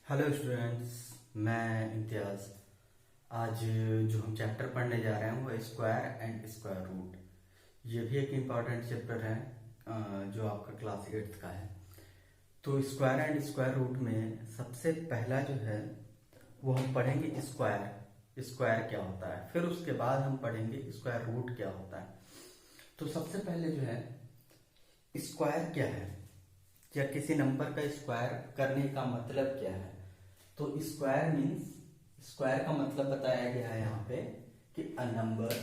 Hello students, मैं इम्तियाज़। आज जो हम चैप्टर पढ़ने जा रहे हैं वो स्क्वायर एंड स्क्वायर रूट। ये भी एक इम्पॉर्टेंट चैप्टर है जो आपका क्लास 8th का है। तो स्क्वायर एंड स्क्वायर रूट में सबसे पहला जो है वो हम पढ़ेंगे स्क्वायर। स्क्वायर क्या होता है, फिर उसके बाद हम पढ़ेंगे स्क्वायर रूट क्या होता है। तो सबसे पहले जो है स्क्वायर क्या है, या किसी नंबर का स्क्वायर करने का मतलब क्या है। तो स्क्वायर मीन्स, स्क्वायर का मतलब बताया गया है यहाँ पे कि a number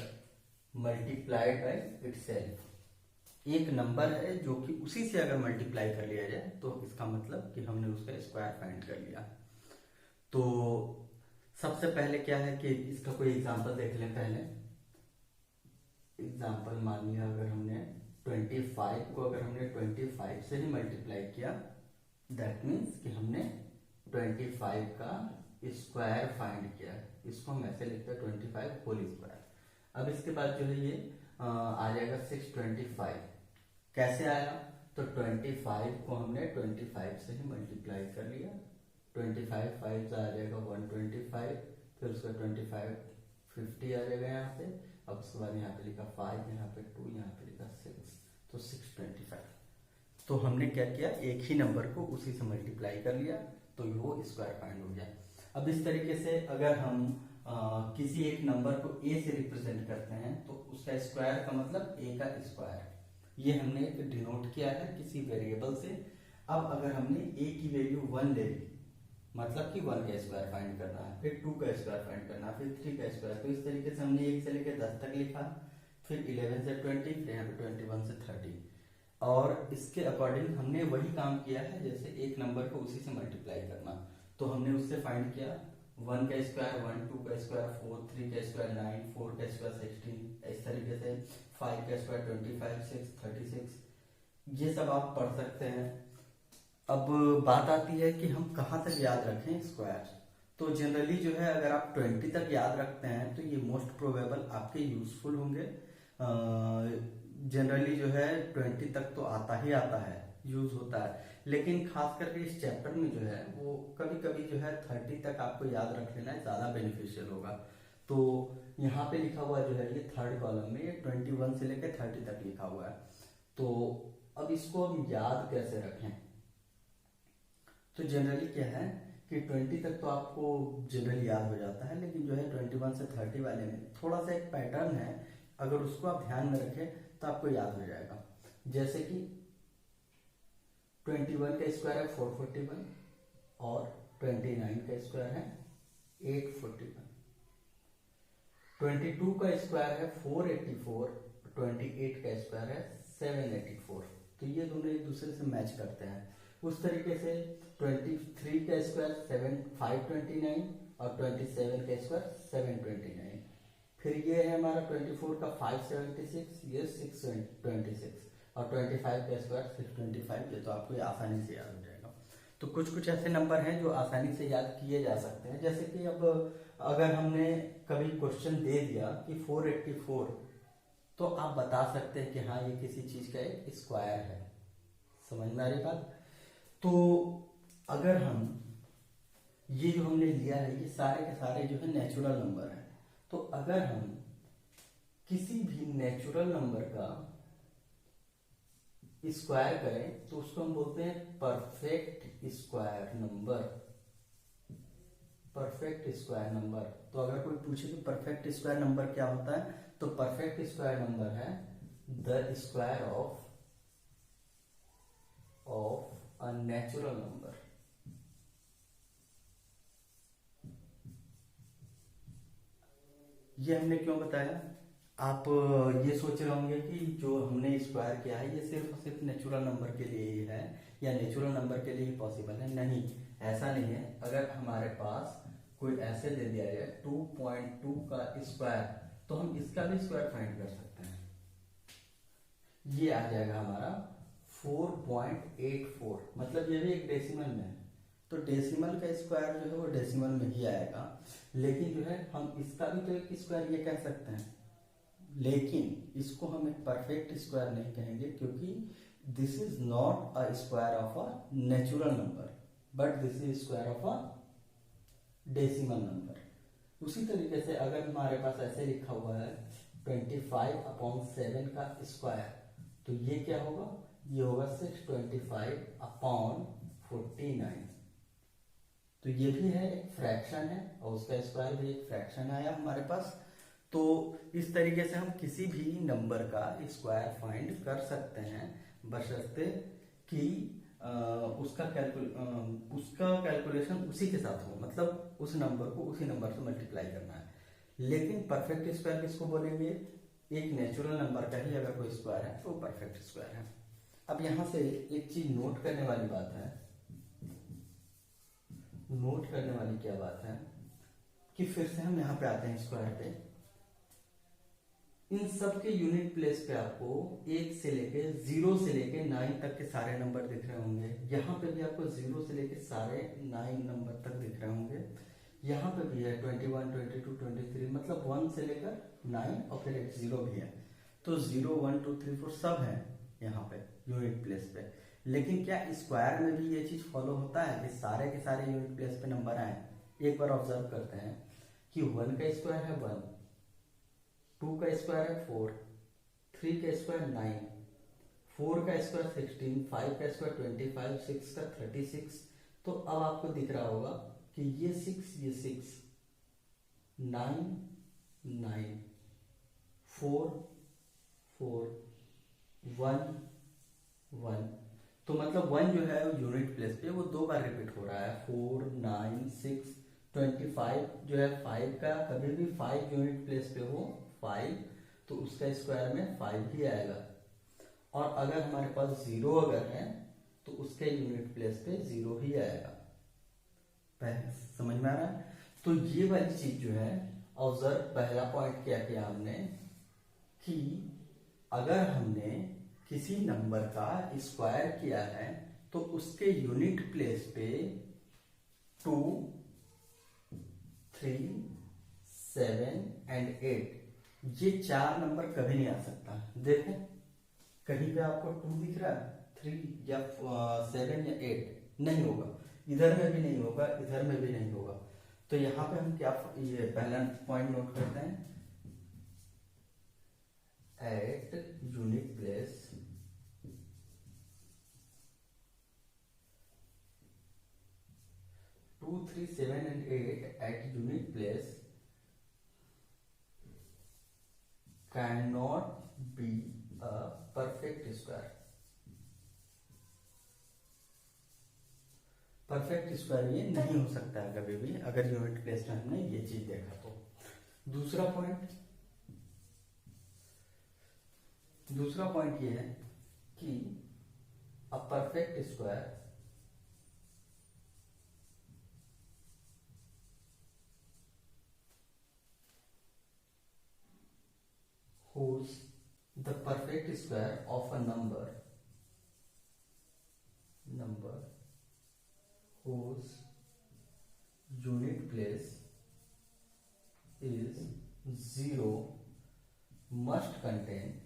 multiplied by itself. एक नंबर है जो कि उसी से अगर मल्टीप्लाई कर लिया जाए तो इसका मतलब कि हमने उसका स्क्वायर फाइंड कर लिया। तो सबसे पहले क्या है कि इसका कोई एग्जांपल देख लें। पहले एग्जांपल मान लिया, अगर हमने 25 को अगर हमने 25 से ही मल्टीप्लाई किया, दैट मीन्स कि हमने 25 का स्क्वायर फाइंड किया। इसको हम ऐसे लिखते हैं 25 होल स्क्वायर। अब इसके बाद जो है ये आ जाएगा 625। कैसे आया? तो 25 को हमने 25 से ही मल्टीप्लाई कर लिया। 25 5 आ जाएगा 125, फिर उसका 25 50 आ जाएगा यहाँ पे। अब उसके बाद यहाँ पे लिखा 5, यहाँ पे 2, यहाँ पे लिखा 6, तो 625। तो हमने क्या किया, एक ही नंबर को उसी से मल्टीप्लाई कर लिया, तो वो स्क्वायर फाइंड हो गया। अब इस तरीके से अगर हम किसी एक नंबर को ए से रिप्रेजेंट करते हैं तो उसका स्क्वायर का मतलब ए का स्क्वायर। ये हमने डिनोट किया है किसी वेरिएबल से। अब अगर हमने ए की वैल्यू 1 ले ली, मतलब कि 1 का स्क्वायर फाइंड करना है, फिर 2 का स्क्वायर फाइंड करना है, फिर 3 का स्क्वायर। तो इस तरीके से हमने 1 से लेकर 10 तक लिखा, फिर 11 से 20, फिर यहाँ पे 21 से 30। और इसके अकॉर्डिंग हमने वही काम किया है जैसे एक नंबर को उसी से मल्टीप्लाई करना। तो हमने उससे फाइंड किया 1 का स्क्वायर 1, 2 का स्क्वायर 4, 3 का स्क्वायर 9, 4 का स्क्वायर 16, इस तरीके से 5 का स्क्वायर 25, 6 36। ये सब आप पढ़ सकते हैं। अब बात आती है कि हम कहाँ तक याद रखें स्क्वायर। तो जनरली जो है अगर आप 20 तक याद रखते हैं तो ये मोस्ट प्रोबेबल आपके यूजफुल होंगे। जनरली जो है 20 तक तो आता ही आता है, यूज होता है। लेकिन खास करके इस चैप्टर में जो है वो कभी कभी जो है 30 तक आपको याद रख लेना ज़्यादा बेनिफिशियल होगा। तो यहाँ पे लिखा हुआ जो है ये थर्ड कॉलम में 21 से लेकर 30 तक लिखा हुआ है। तो अब इसको हम याद कैसे रखें? तो जनरली क्या है कि 20 तक तो आपको जनरली याद हो जाता है, लेकिन जो है 21 से 30 वाले में थोड़ा सा एक पैटर्न है। अगर उसको आप ध्यान में रखें तो आपको याद हो जाएगा। जैसे कि 21 का स्क्वायर है 441, और 29 का स्क्वायर है 841। 22 का स्क्वायर है 484, 28 का स्क्वायर है 784। तो ये दोनों एक दूसरे से मैच करते हैं। उस तरीके से 23 का स्क्वायर 529, और 27 का स्क्वायर 729। फिर ये है हमारा 24 का 576, ये 626, और 25 का स्क्वायर 625। ये तो आपको आसानी से याद हो जाएगा। तो कुछ कुछ ऐसे नंबर हैं जो आसानी से याद किए जा सकते हैं। जैसे कि अब अगर हमने कभी क्वेश्चन दे दिया कि 484, तो आप बता सकते हैं कि हाँ ये किसी चीज का एक स्क्वायर है। समझ में आ रही बात? तो अगर हम ये जो हमने लिया है ये सारे के सारे जो है नेचुरल नंबर है। तो अगर हम किसी भी नेचुरल नंबर का स्क्वायर करें तो उसको हम बोलते हैं perfect square number. Perfect square number. तो अगर कोई पूछे कि परफेक्ट स्क्वायर नंबर क्या होता है, तो परफेक्ट स्क्वायर नंबर है the square of a natural number. ये हमने क्यों बताया? आप ये सोच रहे होंगे कि जो हमने स्क्वायर किया है ये सिर्फ और सिर्फ नेचुरल नंबर के लिए ही है, या नेचुरल नंबर के लिए ही पॉसिबल है। नहीं, ऐसा नहीं है। अगर हमारे पास कोई ऐसे दे दिया जाए 2.2 का स्क्वायर, तो हम इसका भी स्क्वायर फाइंड कर सकते हैं। ये आ जाएगा हमारा 4.84, मतलब ये भी एक डेसिमल में है। तो डेसिमल का स्क्वायर जो है वो डेसिमल में ही आएगा। लेकिन जो है हम इसका भी तो एक स्क्वायर ये कह सकते हैं, लेकिन इसको हम एक परफेक्ट स्क्वायर नहीं कहेंगे, क्योंकि this is not a square of a natural number. But this is square of a decimal number. उसी तरीके से अगर हमारे पास ऐसे लिखा हुआ है 25/7 का स्क्वायर, तो ये क्या होगा, ये होगा 625/49। तो ये भी है एक फ्रैक्शन है और उसका स्क्वायर भी एक फ्रैक्शन आया हमारे पास। तो इस तरीके से हम किसी भी नंबर का स्क्वायर फाइंड कर सकते हैं, बशर्ते कि उसका कैलकुलेशन उसी के साथ हो, मतलब उस नंबर को उसी नंबर से मल्टीप्लाई करना है। लेकिन परफेक्ट स्क्वायर किसको बोलेंगे, एक नेचुरल नंबर का ही अगर कोई स्क्वायर है तो परफेक्ट स्क्वायर है। अब यहाँ से एक चीज नोट करने वाली बात है, नोट करने वाली क्या बात है कि फिर से हम यहाँ पे आते हैं स्क्वायर पे। इन सब के यूनिट प्लेस पे आपको 1 से लेके 0 से लेके 9 तक के सारे नंबर दिख रहे होंगे। यहाँ पे भी आपको 0 से लेके सारे 9 नंबर तक दिख रहे होंगे। यहाँ पे भी है 21, 22, 23, मतलब 1 से लेकर 9 और फिर एक 0 भी है। तो 0, 1, 2, 3, 4 सब है यहाँ पे यूनिट प्लेस पे। लेकिन क्या स्क्वायर में भी ये चीज फॉलो होता है कि सारे के सारे यूनिट प्लेस पे नंबर आए? एक बार ऑब्जर्व करते हैं कि 1 का स्क्वायर है 1, 2 का स्क्वायर है 4, 3 का स्क्वायर 9, 4 का स्क्वायर 16, 5 का स्क्वायर 25, 6 का 36। तो अब आपको दिख रहा होगा कि ये 6, ये 6, 9, 9, 4, 4, 1, 1। तो मतलब 1 जो है यूनिट प्लेस पे वो 2 बार रिपीट हो रहा है। 4, 9, 6, 25 जो है 5 का, कभी भी 5 यूनिट प्लेस पे हो 5, तो उसका स्क्वायर में 5 ही आएगा। और अगर हमारे पास 0 अगर है तो उसके यूनिट प्लेस पे 0 ही आएगा। समझ में आ रहा है? तो ये वाली चीज जो है, ऑब्जर्व, पहला पॉइंट क्या किया हमने कि अगर हमने किसी नंबर का स्क्वायर किया है तो उसके यूनिट प्लेस पे 2, 3, 7 एंड 8 ये 4 नंबर कभी नहीं आ सकता। देखो कहीं पे आपको 2 दिख रहा है, 3 या 7 या 8 नहीं होगा, इधर में भी नहीं होगा, इधर में भी नहीं होगा। तो यहाँ पे हम क्या, ये पहला पॉइंट नोट करते हैं, eight unit place 2, 3, 7 and 8 at unit place cannot be a perfect square। Perfect square ये नहीं हो सकता है कभी भी, अगर यूनिट प्लेस में हमने ये चीज देखा तो। दूसरा पॉइंट ये है कि a perfect square whose the perfect square of a number whose unit place is 0 must contain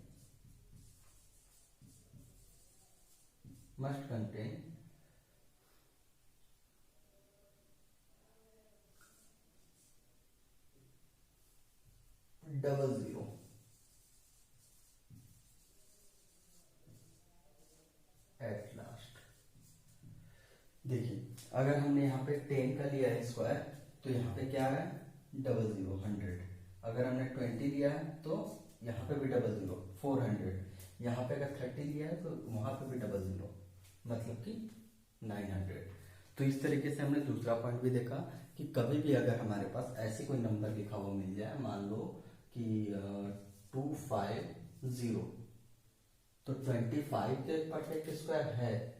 double zero। At last देखिए, अगर हमने यहाँ पे 10 का लिया है स्क्वायर तो यहाँ पे क्या है, डबल जीरो 100। अगर हमने 20 लिया है तो यहाँ पे भी डबल जीरो 400। यहाँ पे अगर 30 लिया है तो वहां पे भी डबल जीरो, मतलब कि 900। तो इस तरीके से हमने दूसरा पॉइंट भी देखा कि कभी भी अगर हमारे पास ऐसे कोई नंबर लिखा हुआ मिल जाए, मान लो कि 250, तो 25 तो एक परफेक्ट स्क्वायर है,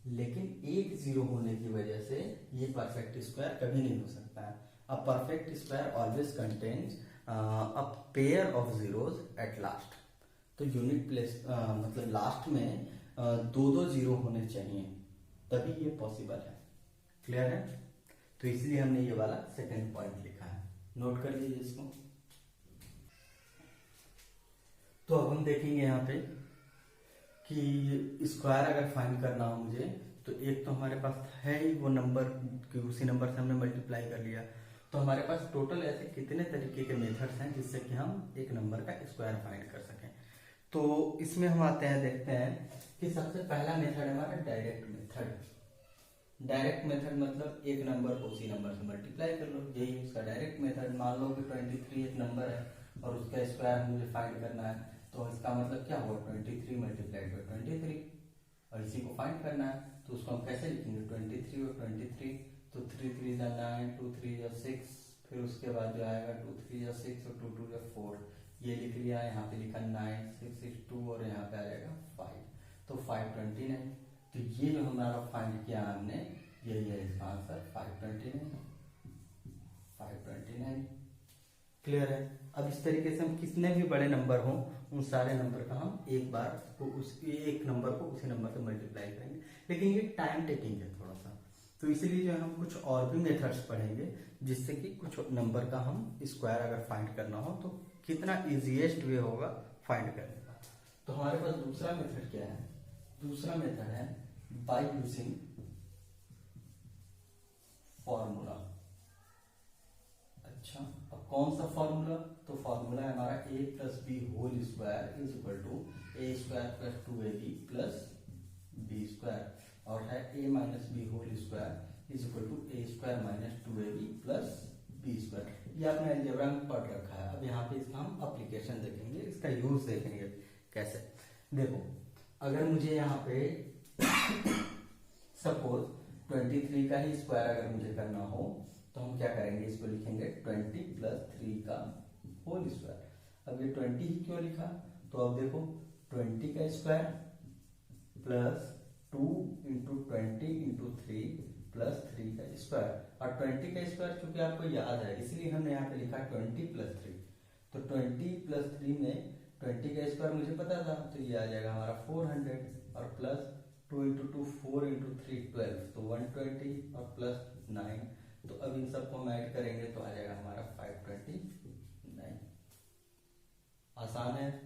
लेकिन एक 0 होने की वजह से ये परफेक्ट स्क्वायर कभी नहीं हो सकता है। A perfect square always contains a pair of zeros at last. तो यूनिट प्लेस मतलब लास्ट में 2-2 जीरो होने चाहिए, तभी ये पॉसिबल है। क्लियर है? तो इसलिए हमने ये वाला सेकंड पॉइंट लिखा है, नोट कर लीजिए इसको। तो अब हम देखेंगे यहाँ पे कि स्क्वायर अगर फाइंड करना हो मुझे तो एक तो हमारे पास है ही वो नंबर कि उसी नंबर से हमने मल्टीप्लाई कर लिया। तो हमारे पास टोटल ऐसे कितने तरीके के मेथड्स हैं जिससे कि हम एक नंबर का स्क्वायर फाइंड कर सकें। तो इसमें हम आते हैं, देखते हैं कि सबसे पहला मेथड है हमारा डायरेक्ट मेथड। डायरेक्ट मेथड मतलब एक नंबर को उसी नंबर से मल्टीप्लाई कर लो, यही उसका डायरेक्ट मेथड। मान लो कि 23 एक नंबर है और उसका स्क्वायर मुझे फाइंड करना है, तो इसका मतलब क्या हुआ, 23 मल्टीप्लाइड बाई 23, और इसी को फाइंड करना है। तो उसको हम कैसे लिखेंगे, 23 और 23, तो 3 3 जा 9, 2 3 जा 6, फिर उसके बाद जो आएगा 2 3 जा 6 और 2 2 जा 4, ये लिख लिया। यहाँ पे लिखा 9 6 6 2 और यहाँ पे आ जाएगा 5, तो 529। तो ये जो हमारा फाइंड किया हमने, यही है इसका आंसर 529। क्लियर है। अब इस तरीके से हम कितने भी बड़े नंबर हों उन सारे नंबर का हम एक बार को एक नंबर को उसी नंबर से मल्टीप्लाई करेंगे, लेकिन ये टाइम टेकिंग है थोड़ा सा। तो इसीलिए जो है हम कुछ और भी मेथड्स पढ़ेंगे जिससे कि कुछ नंबर का हम स्क्वायर अगर फाइंड करना हो तो कितना इजीएस्ट वे होगा फाइंड करने का। तो हमारे पास दूसरा मेथड क्या है, दूसरा मेथड है बाय यूजिंग फॉर्मूला। अच्छा, अब कौन सा फॉर्मूला, तो फॉर्मूला है हमारा a plus B whole square is equal to A square plus 2ab plus B square, और है a minus B whole square is equal to A square minus 2ab plus B square. ये आपने algebra में पढ़ रखा है। अब यहाँ पे इसका हम अप्लीकेशन देखेंगे, इसका यूज देखेंगे कैसे। देखो, अगर मुझे यहाँ पे सपोज 23 का ही स्क्वायर अगर मुझे करना हो तो हम क्या करेंगे, इसको लिखेंगे 20 प्लस 3 का होल स्क्वायर। अब ये 20 ही क्यों लिखा, तो अब देखो 20 का square plus 2 into 20 into 3 plus 3 का स्क्वायर, और 20 का स्क्वायर चूंकि आपको याद है इसलिए हमने यहाँ पे लिखा 20 प्लस 3। तो 20 प्लस 3 में 20 का स्क्वायर मुझे पता था, तो ये आ जाएगा हमारा 400, और प्लस 2 इंटू 2 4 इंटू 3 12, तो 120 और प्लस 9। तो अब इन सबको हम ऐड करेंगे तो आ जाएगा हमारा 529। आसान है।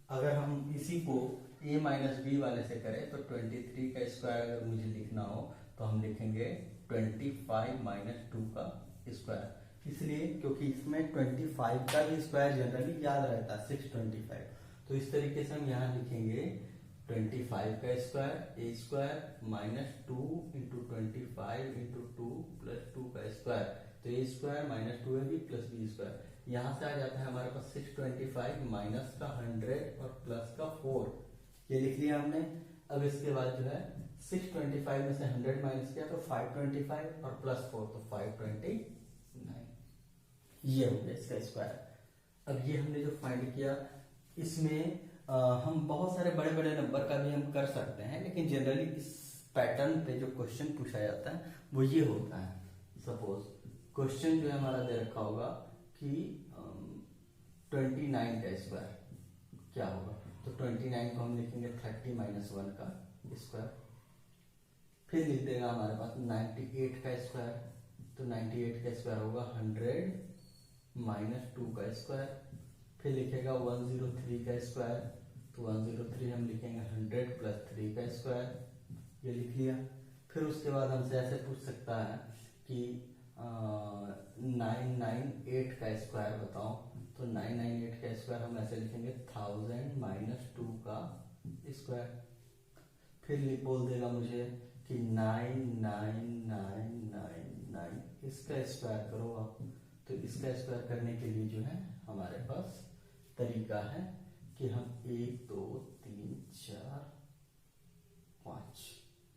अगर हम इसी को a माइनस बी वाले से करें तो 23 का स्क्वायर अगर मुझे लिखना हो तो हम लिखेंगे 25 माइनस 2 का स्क्वायर, इसलिए क्योंकि इसमें 25 का भी स्क्वायर जनरली याद रहता है 625। तो इस तरीके से हम यहाँ लिखेंगे 25 का square a square minus 2 into 25 into 2 plus 2 का स्क्वायर, तो a square minus 2ab plus B square. यहाँ से आ जाता है हमारे पास 625 माइनस का 100 और प्लस का 4, ये लिख लिया हमने। अब इसके बाद जो है 625 में से 100 माइनस किया तो 525 और प्लस 4 तो 529, ये हो गया इसका स्क्वायर। अब ये हमने जो फाइंड किया, इसमें हम बहुत सारे बड़े बड़े नंबर का भी हम कर सकते हैं, लेकिन जनरली इस पैटर्न पे जो क्वेश्चन पूछा जाता है वो ये होता है। सपोज क्वेश्चन जो है हमारा दे रखा होगा कि 29 का स्क्वायर क्या होगा, तो 29 को हम लिखेंगे 30 माइनस 1 का स्क्वायर। फिर लिख देगा हमारे पास 98 का स्क्वायर, तो 98 का स्क्वायर होगा 100 माइनस 2 का स्क्वायर। फिर लिखेगा 103 का स्क्वायर, तो 103 हम लिखेंगे 100 प्लस 3 का स्क्वायर, ये लिख लिया। फिर उसके बाद हमसे ऐसे पूछ सकता है कि 998 का स्क्वायर बताओ, तो 998 का स्क्वायर हम ऐसे लिखेंगे 1000 माइनस 2 का स्क्वायर। फिर बोल देगा मुझे कि 99999 इसका स्क्वायर करो आप, तो इसका स्क्वायर करने के लिए जो है हमारे पास तरीका है कि हम 1 2 3 4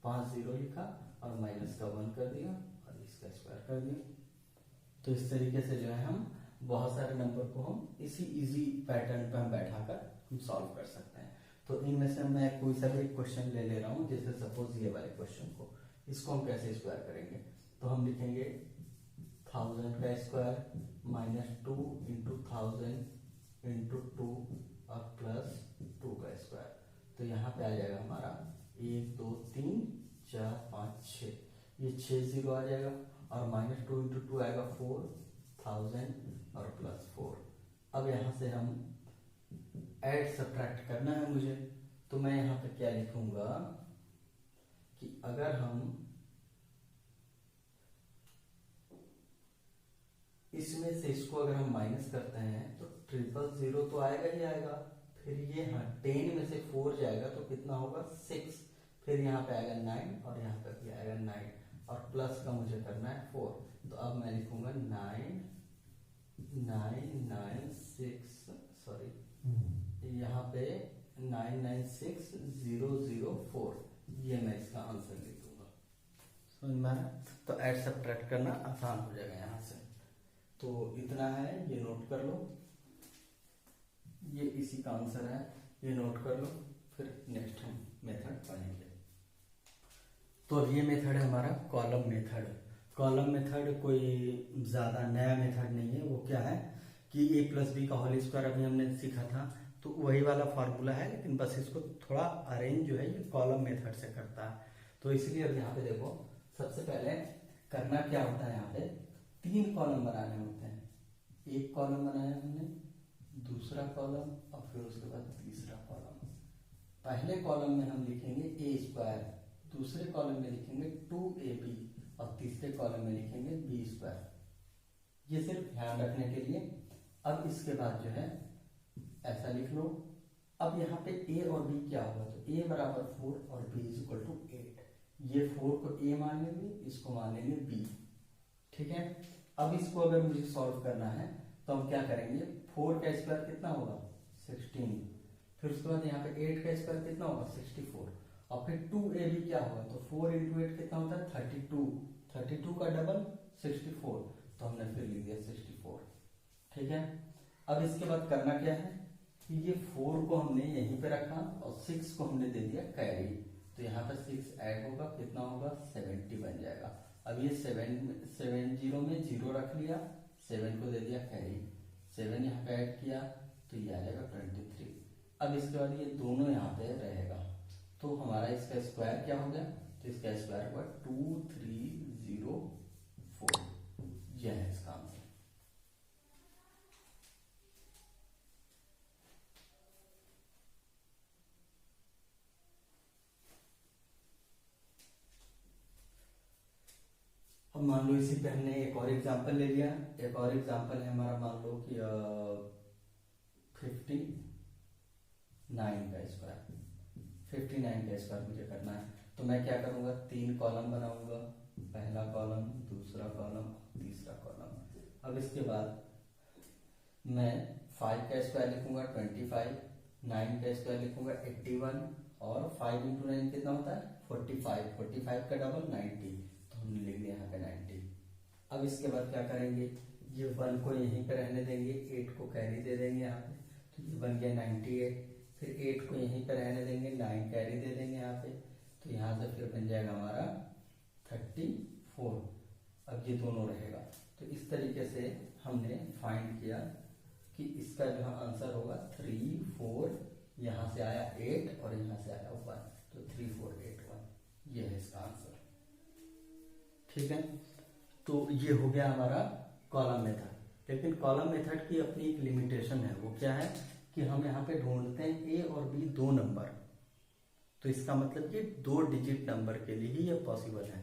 5 जीरो लिखा और माइनस का 1 कर दिया और इसका स्क्वायर कर दिया। तो इस तरीके से जो है हम बहुत सारे नंबर को हम इसी इजी पैटर्न पर हम बैठाकर हम सॉल्व कर सकते हैं। तो इनमें से मैं कोई सा भी क्वेश्चन ले ले रहा हूँ, जैसे सपोज ये वाले क्वेश्चन को, इसको हम कैसे स्क्वायर करेंगे, तो हम लिखेंगे 1000 का स्क्वायर माइनस 2 इंटू 1000 इंटू 2 और प्लस 2 का स्क्वायर। तो यहाँ पे आ जाएगा हमारा 1 2 3 4 5 6, ये 6 जीरो आ जाएगा और माइनस 2 इंटू 2 आएगा 4000 और प्लस 4। अब यहाँ से हम ऐड सब्ट्रैक्ट करना है मुझे, तो मैं यहाँ पे क्या लिखूंगा कि अगर हम इसमें से इसको अगर हम माइनस करते हैं तो 000 तो आएगा ही आएगा, फिर ये 10 में से 4 जाएगा तो कितना होगा 6, फिर यहाँ पे आएगा 9 और यहाँ पे भी आएगा 9 और प्लस का मुझे करना है 4। तो अब मैं लिखूंगा 996 यहाँ पे 996004, ये मैं इसका आंसर लिख दूंगा। समझ में आया? तो ऐड सब्ट्रैक्ट करना आसान हो जाएगा यहाँ से। तो इतना है, ये नोट कर लो, ये इसी का आंसर है, ये नोट कर लो, फिर नेक्स्ट हम मेथड पढ़ेंगे। तो ये मेथड है हमारा कॉलम मेथड। कॉलम मेथड कोई ज़्यादा नया मेथड नहीं है, वो क्या है कि a प्लस बी का होल स्क्वायर अभी हमने सीखा था, तो वही वाला फार्मूला है, लेकिन बस इसको थोड़ा अरेंज जो है ये कॉलम मेथड से करता है। तो इसलिए अब यहाँ पे देखो, सबसे पहले करना क्या होता है, यहाँ पे 3 कॉलम बनाने होते हैं। एक कॉलम बनाया हमने, दूसरा कॉलम और फिर उसके बाद तीसरा कॉलम। पहले कॉलम में हम लिखेंगे a स्क्वायर, दूसरे कॉलम में लिखेंगे 2ab और तीसरे कॉलम में लिखेंगे b स्क्वायर। ये सिर्फ ध्यान रखने के लिए। अब इसके बाद जो है ऐसा लिख लो। अब यहाँ पे a और b क्या होगा, तो a बराबर 4 और b इज इक्वल टू 8। ये 4 को a मान लेंगे, इसको मान लेंगे b। ठीक है, अब इसको अगर मुझे सॉल्व करना है तो हम क्या करेंगे, 4 का स्क्वायर कितना होगा 16, फिर उसके बाद यहाँ पे 8 का स्क्वायर कितना होगा 64, और फिर 2ab क्या होगा, तो 4 इंटू 8 कितना होता है 32, 32 का डबल 64, तो हमने फिर लिख दिया 64। ठीक है, अब इसके बाद करना क्या है कि ये 4 को हमने यहीं पे रखा और 6 को हमने दे दिया कैरी, तो यहाँ पर 6 ऐड होगा, कितना होगा 70 बन जाएगा। अब ये 70 में 0 रख लिया, 7 को दे दिया कैरी, 7 यहाँ पे ऐड किया तो ये आ जाएगा 23। अब इसके बाद ये दोनों यहाँ पे रहेगा, तो हमारा इसका स्क्वायर क्या हो गया, तो इसका स्क्वायर हुआ 2304। यह है इसका आंसर। अब मान लो इसी पे हमने एक और एग्जांपल ले लिया। एक और एग्जांपल है हमारा, मान लो कि 59 का स्क्वायर, 59 का स्क्वायर मुझे करना है। तो मैं क्या करूंगा, 3 कॉलम बनाऊंगा, पहला कॉलम, दूसरा कॉलम, तीसरा कॉलम। अब इसके बाद मैं 5 का स्क्वायर लिखूंगा 25, 9 का स्क्वायर लिखूंगा 81 और 5 इंटू 9 कितना होता है 45, 45 का डबल 90, तो हमने लिख दिया यहाँ पे 90। अब इसके बाद क्या करेंगे, ये 1 को यहीं पे रहने देंगे, 8 को कैरी दे देंगे यहाँ पे, तो ये बन गया 98। फिर 8 को यहीं पे रहने देंगे, 9 कैरी दे देंगे यहाँ पे, तो यहाँ से फिर बन जाएगा हमारा 34। अब ये दोनों रहेगा। तो इस तरीके से हमने फाइंड किया कि इसका जो आंसर होगा 3 4, यहाँ से आया 8 और यहाँ से आया 1, तो 3 4 8 1, ये है इसका आंसर। ठीक है, तो ये हो गया हमारा कॉलम मेथड। लेकिन कॉलम मेथड की अपनी एक लिमिटेशन है, वो क्या है कि हम यहाँ पे ढूंढते हैं ए और बी 2 नंबर, तो इसका मतलब कि 2 डिजिट नंबर के लिए ही ये पॉसिबल है।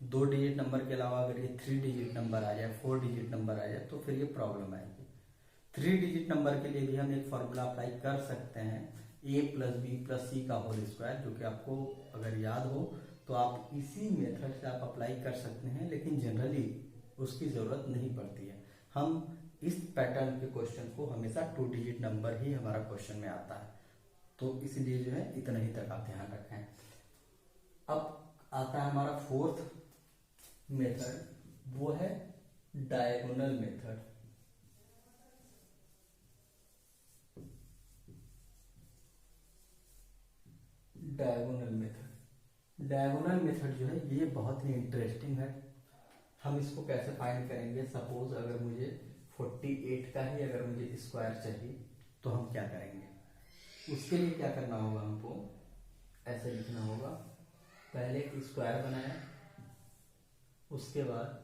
2 डिजिट नंबर के अलावा अगर ये 3 डिजिट नंबर आ जाए, 4 डिजिट नंबर आ जाए, तो फिर ये प्रॉब्लम आएगी। 3 डिजिट नंबर के लिए भी हम एक फॉर्मूला अप्लाई कर सकते हैं, a प्लस बी प्लस सी का होल स्क्वायर, जो कि आपको अगर याद हो तो आप इसी मेथड से आप अप्लाई कर सकते हैं, लेकिन जनरली उसकी ज़रूरत नहीं पड़ती है। हम इस पैटर्न के क्वेश्चन को हमेशा 2 डिजिट नंबर ही हमारा क्वेश्चन में आता है, तो इसलिए जो है इतना ही तक आप ध्यान रखें। अब आता है हमारा 4th मेथड, वो है डायगोनल मेथड। डायगोनल मेथड जो है ये बहुत ही इंटरेस्टिंग है। हम इसको कैसे फाइंड करेंगे, सपोज अगर मुझे 48 का ही अगर मुझे स्क्वायर चाहिए तो हम क्या करेंगे, उसके लिए क्या करना होगा, हमको ऐसे लिखना होगा, पहले स्क्वायर बनाया, उसके बाद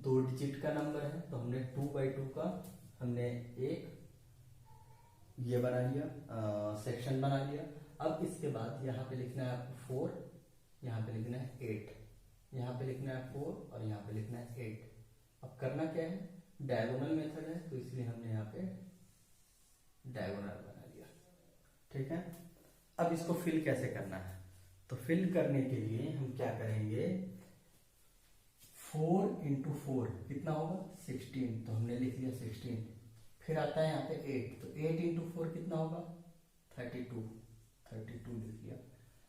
2 डिजिट का नंबर है तो हमने 2/2 का हमने एक ये बना लिया, सेक्शन बना लिया। अब इसके बाद यहाँ पे लिखना है 4 यहाँ पे लिखना है 8, यहाँ पे लिखना है 4 और यहाँ पे लिखना है 8। अब करना क्या है, डायगोनल मेथड है तो इसलिए हमने यहाँ पे डायगोनल बना लिया। ठीक है, अब इसको फिल कैसे करना है, तो फिल करने के लिए हम क्या करेंगे, 4 इंटू 4 कितना होगा 16, तो हमने लिख लिया 16। फिर आता है यहाँ पे 8, तो 8 इंटू 4 कितना होगा 32, 32 लिख लिया।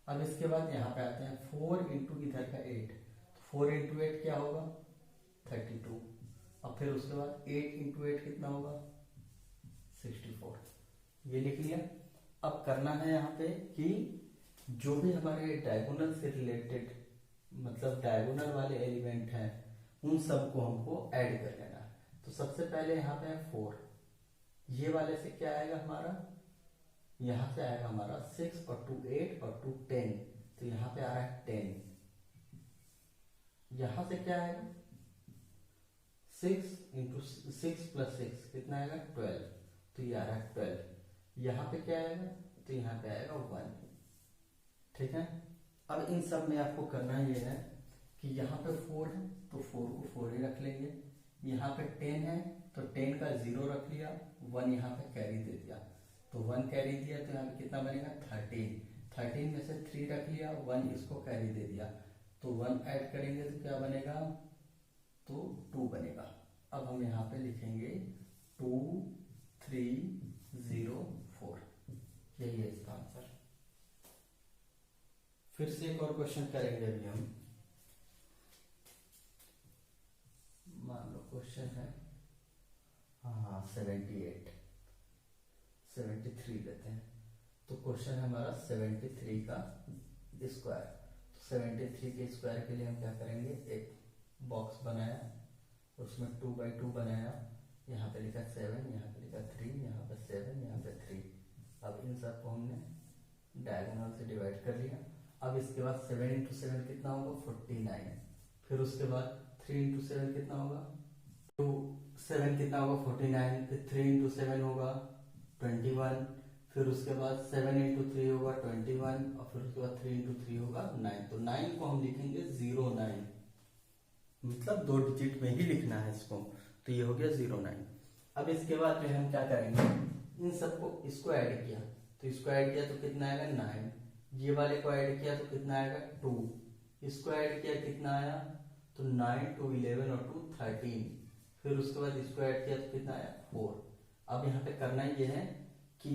अब इसके बाद यहाँ पे आते हैं 4 इंटू इधर का 8, तो 4 इंटू 8 क्या होगा 32। अब फिर उसके बाद 8 इंटू 8 कितना होगा 64, ये लिख लिया। अब करना है यहाँ पे कि जो भी हमारे डायगोनल से रिलेटेड मतलब डायगोनल वाले एलिमेंट हैं उन सबको हमको ऐड कर लेना है। तो सबसे पहले यहाँ पे है 4, ये वाले से क्या आएगा हमारा, यहाँ से आएगा हमारा 6 और 2 8 और 2 10, तो यहाँ पे आ रहा है 10। यहाँ से क्या आएगा 6 इंटू 6 प्लस 6 कितना आएगा 12, तो ये आ रहा है 12। यहाँ पे क्या आएगा, तो यहाँ पे आएगा 1। ठीक है, अब इन सब में आपको करना ये है कि यहाँ पे 4 है तो 4 को 4 ही रख लेंगे, यहाँ पे 10 है तो 10 का 0 रख लिया, 1 यहाँ पे कैरी दे दिया, तो 1 कैरी दिया तो यहाँ पे कितना बनेगा 13, 13 में से 3 रख लिया, 1 इसको कैरी दे दिया, तो 1 ऐड करेंगे तो क्या बनेगा, तो 2 बनेगा। अब हम यहाँ पे लिखेंगे 2 3 0 4, यही है इसका आंसर। फिर से एक और क्वेश्चन करेंगे अभी हम, मान लो क्वेश्चन है हाँ 78 73 लेते हैं, तो क्वेश्चन है हमारा 73 का स्क्वायर। तो 73 के स्क्वायर के लिए हम क्या करेंगे, एक बॉक्स बनाया, उसमें 2 बाई 2 बनाया, यहाँ पे लिखा 7, यहाँ पे लिखा 3, यहाँ पे 7, यहाँ पे 3। अब इन सब को हमने डायगोनल से डिवाइड कर लिया। अब इसके बाद 7 इंटू 7 कितना होगा 49, फिर उसके बाद 3 इंटू 7 कितना होगा, तो 7 कितना होगा 49, फिर 3 इंटू 7 होगा 21, फिर उसके बाद 7 इंटू 3 होगा 21, और फिर उसके बाद 3 इंटू 3 होगा 9। तो 9 को हम लिखेंगे 09, मतलब 2 डिजिट में ही लिखना है इसको, तो ये हो गया 09। अब इसके बाद जो हम क्या करेंगे, इन सबको इसको ऐड किया, तो इसको ऐड किया तो कितना आएगा 9, ये वाले को ऐड किया तो कितना आएगा 2, इसको ऐड किया कितना आया, तो 9 2 11 और 2 13, फिर उसके बाद इसको ऐड किया तो कितना आया 4। अब यहाँ पे करना ये है कि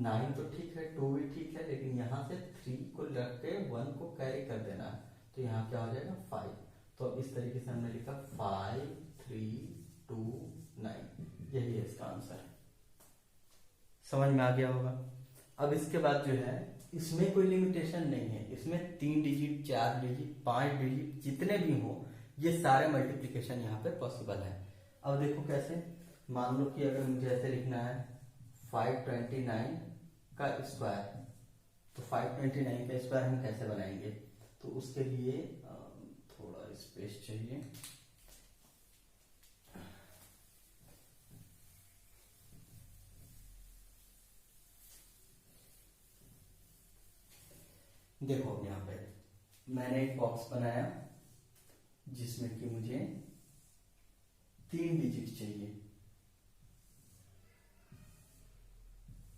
9 तो ठीक है 2 भी ठीक है, लेकिन यहाँ से 3 को रख के 1 को कैरी कर देना है, तो यहाँ क्या हो जाएगा 5। तो अब इस तरीके से हमने लिखा 5 3 2 9, यही है इसका आंसर। समझ में आ गया होगा। अब इसके बाद जो है इसमें कोई लिमिटेशन नहीं है, इसमें 3 डिजिट 4 डिजिट 5 डिजिट जितने भी हो ये सारे मल्टीप्लिकेशन यहाँ पे पॉसिबल है। अब देखो कैसे, मान लो कि अगर मुझे ऐसे लिखना है 529 का स्क्वायर, तो 529 का स्क्वायर हम कैसे बनाएंगे, तो उसके लिए थोड़ा स्पेस चाहिए। देखो अब यहाँ पे मैंने एक बॉक्स बनाया जिसमें कि मुझे 3 डिजिट चाहिए,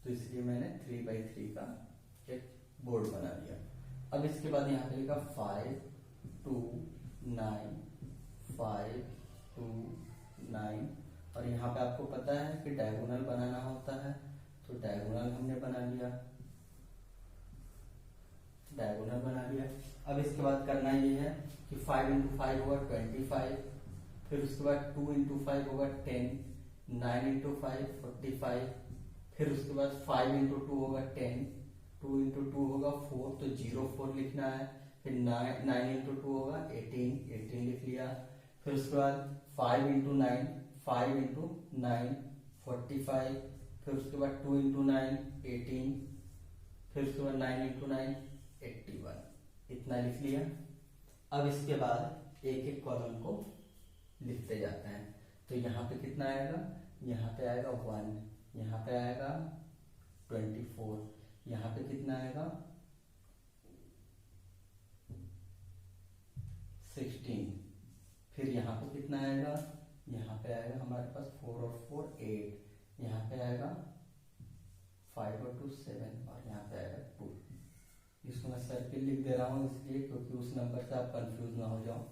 तो इसलिए मैंने 3 बाई 3 का एक बोर्ड बना दिया। अब इसके बाद यहाँ पे लिखा 5 2 9 5 2 9, और यहाँ पे आपको पता है कि डायगोनल बनाना होता है, तो डायगोनल हमने बना लिया, डायगोनल बना लिया। अब इसके बाद करना ये है कि 5 इंटू 5 होगा 25, फिर उसके बाद 2 इंटू 5 होगा 10, 9 इंटू 5 45, फिर उसके बाद 5 इंटू 2 होगा 10, 2 इंटू 2 होगा 4, तो 04 लिखना है, फिर 9 इंटू 2 होगा 18, 18 लिख लिया, फिर उसके बाद 5 इंटू 9 5 इंटू 9 45, फिर उसके बाद 2 इंटू 9 18, फिर उसके बाद 9 इंटू 9 81, इतना लिख लिया। अब इसके बाद एक एक कॉलम को लिखते जाते हैं, तो यहाँ पे कितना आएगा, यहाँ पे आएगा 1, यहाँ पे आएगा 24, यहाँ पे कितना आएगा 16। फिर यहाँ पे कितना आएगा, यहाँ पे आएगा हमारे पास 4 और 4 8, यहाँ पे आएगा 5 और 2 7 और यहाँ पे आएगा 2। इसको मैं सर्किल लिख दे रहा हूँ इसलिए क्योंकि उस नंबर से आप कंफ्यूज ना हो जाओ।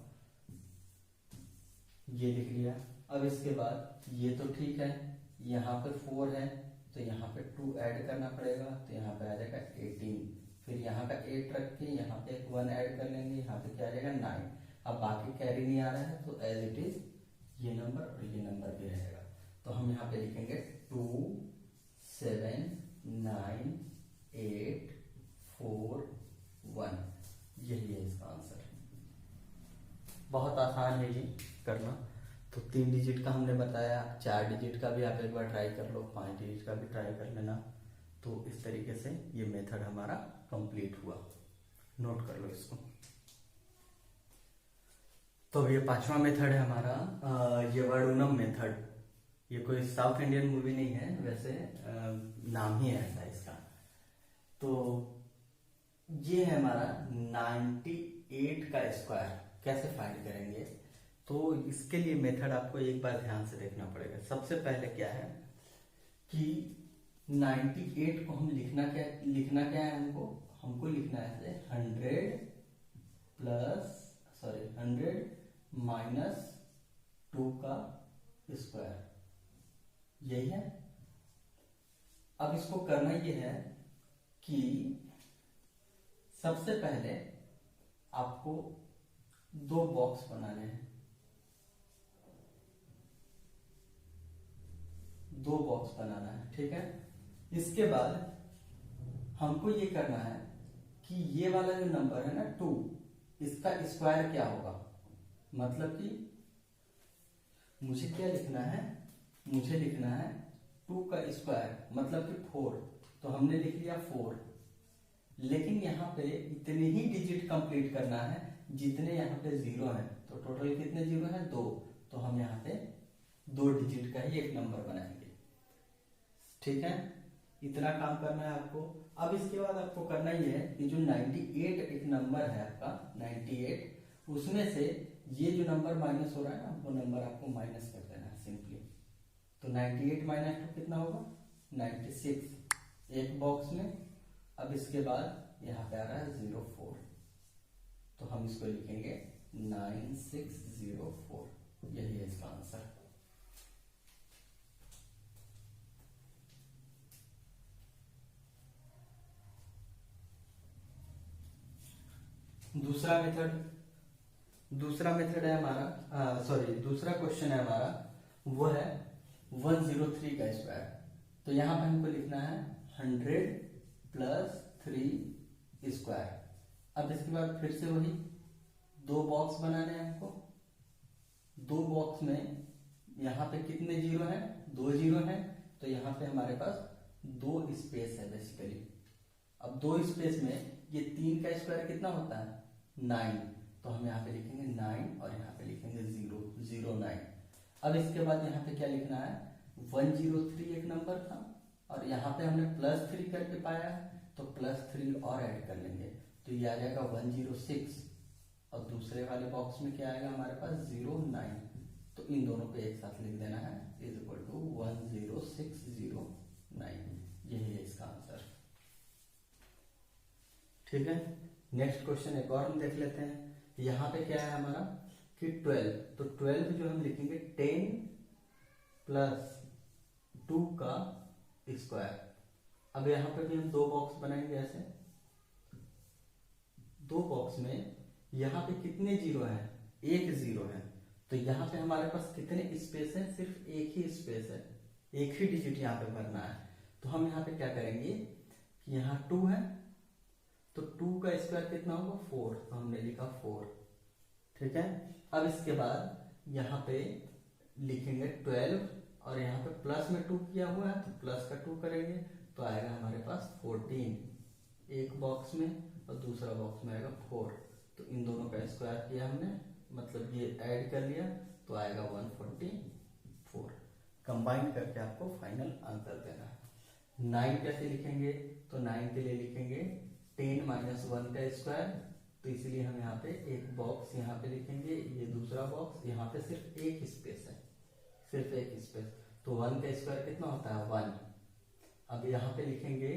ये लिख लिया। अब इसके बाद ये तो ठीक है, यहाँ पे 4 है तो यहाँ पे 2 ऐड करना पड़ेगा, तो यहाँ पे आ जाएगा 18। फिर यहाँ का 8 रख के यहाँ पे एक 1 ऐड कर लेंगे, यहाँ पे क्या आ जाएगा 9। अब बाकी कैरी नहीं आ रहा है तो एज इट इज ये नंबर और ये नंबर भी रहेगा। तो हम यहाँ पे लिखेंगे 2 7 9 8 4 1। यही है इसका आंसर। बहुत आसान है ये करना। तो 3 डिजिट का हमने बताया, 4 डिजिट का भी आप एक बार ट्राई कर लो, 5 डिजिट का भी ट्राई कर लेना। तो इस तरीके से ये मेथड हमारा कंप्लीट हुआ। नोट कर लो इसको। तो ये 5वां मेथड है हमारा ये वर्डूनम मेथड। ये कोई साउथ इंडियन मूवी नहीं है, वैसे नाम ही है ऐसा इसका। तो ये है हमारा 98 का स्क्वायर। कैसे फाइंड करेंगे, तो इसके लिए मेथड आपको एक बार ध्यान से देखना पड़ेगा। सबसे पहले क्या है कि 98 को हम लिखना क्या है, हमको लिखना है 100 माइनस 2 का स्क्वायर। यही है। अब इसको करना ये है कि सबसे पहले आपको 2 बॉक्स बनाने हैं, 2 बॉक्स बनाना है, ठीक है। इसके बाद हमको ये करना है कि ये वाला जो नंबर है ना 2, इसका स्क्वायर क्या होगा। मतलब कि मुझे क्या लिखना है, मुझे लिखना है 2 का स्क्वायर मतलब कि 4। तो हमने लिख लिया 4, लेकिन यहाँ पे इतने ही डिजिट कंप्लीट करना है जितने यहाँ पे 0 है। तो टोटल कितने 0 है, 2। तो हम यहाँ पे 2 डिजिट का ही एक नंबर बनाएंगे, ठीक है। इतना काम करना है आपको। अब इसके बाद आपको करना ये है कि जो 98 एक नंबर है आपका 98, उसमें से ये जो नंबर माइनस हो रहा है ना, वो नंबर आपको माइनस कर देना है सिंपली। तो 98 माइनस 2 कितना होगा, 96 एक बॉक्स में। अब इसके बाद यहाँ पे आ रहा है 04, तो हम इसको लिखेंगे 9604। यही है इसका आंसर। दूसरा मेथड है हमारा, दूसरा क्वेश्चन है हमारा, वो है 103 का स्क्वायर। तो यहाँ पे हमको लिखना है 100 प्लस 3 स्क्वायर। अब इसके बाद फिर से वही 2 बॉक्स बनाने हैं हमको। 2 बॉक्स में यहाँ पे कितने 0 हैं, 2 0 हैं। तो यहाँ पे हमारे पास 2 स्पेस है बेसिकली। अब 2 स्पेस में ये 3 का स्क्वायर कितना होता है, 9। तो हम यहाँ पे लिखेंगे 9 और यहाँ पे लिखेंगे 009। अब इसके बाद यहाँ पे क्या लिखना है, 103 एक नंबर था और यहाँ पे हमने +3 करके पाया है, तो +3 और ऐड कर लेंगे। तो ये आ जाएगा 106 और दूसरे वाले बॉक्स में क्या आएगा हमारे पास 09। तो इन दोनों को एक साथ लिख देना है = 10609। यही है इसका आंसर, ठीक है। नेक्स्ट क्वेश्चन एक और हम देख लेते हैं। यहाँ पे क्या है हमारा कि 12, तो 12 जो हम लिखेंगे 10 प्लस 2 का स्क्वायर। अब यहाँ पे भी हम 2 बॉक्स बनाएंगे ऐसे। 2 बॉक्स में यहाँ पे कितने 0 है, 1 0 है। तो यहाँ पे हमारे पास कितने स्पेस है, सिर्फ एक ही स्पेस है, एक ही डिजिट यहाँ पे भरना है। तो हम यहाँ पे क्या करेंगे कि यहाँ 2 है, तो 2 का स्क्वायर कितना होगा 4। तो हमने लिखा 4, ठीक है। अब इसके बाद यहाँ पे लिखेंगे 12 और यहाँ पे प्लस में 2 किया हुआ है, तो प्लस का 2 करेंगे तो आएगा हमारे पास 14 एक बॉक्स में और दूसरा बॉक्स में आएगा 4। तो इन दोनों का स्क्वायर किया हमने, मतलब ये ऐड कर लिया, तो आएगा 144। कंबाइन करके आपको फाइनल आंसर देना है। 9 कैसे लिखेंगे, तो 9 के लिए लिखेंगे 10 - 1 का स्क्वायर। तो तो इसलिए हम यहाँ पे एक बॉक्स यहाँ पे लिखेंगे, ये दूसरा बॉक्स, यहाँ पे सिर्फ एक स्पेस है, सिर्फ एक स्पेस। तो 1 का स्क्वायर कितना होता है 1। अब यहाँ पे लिखेंगे,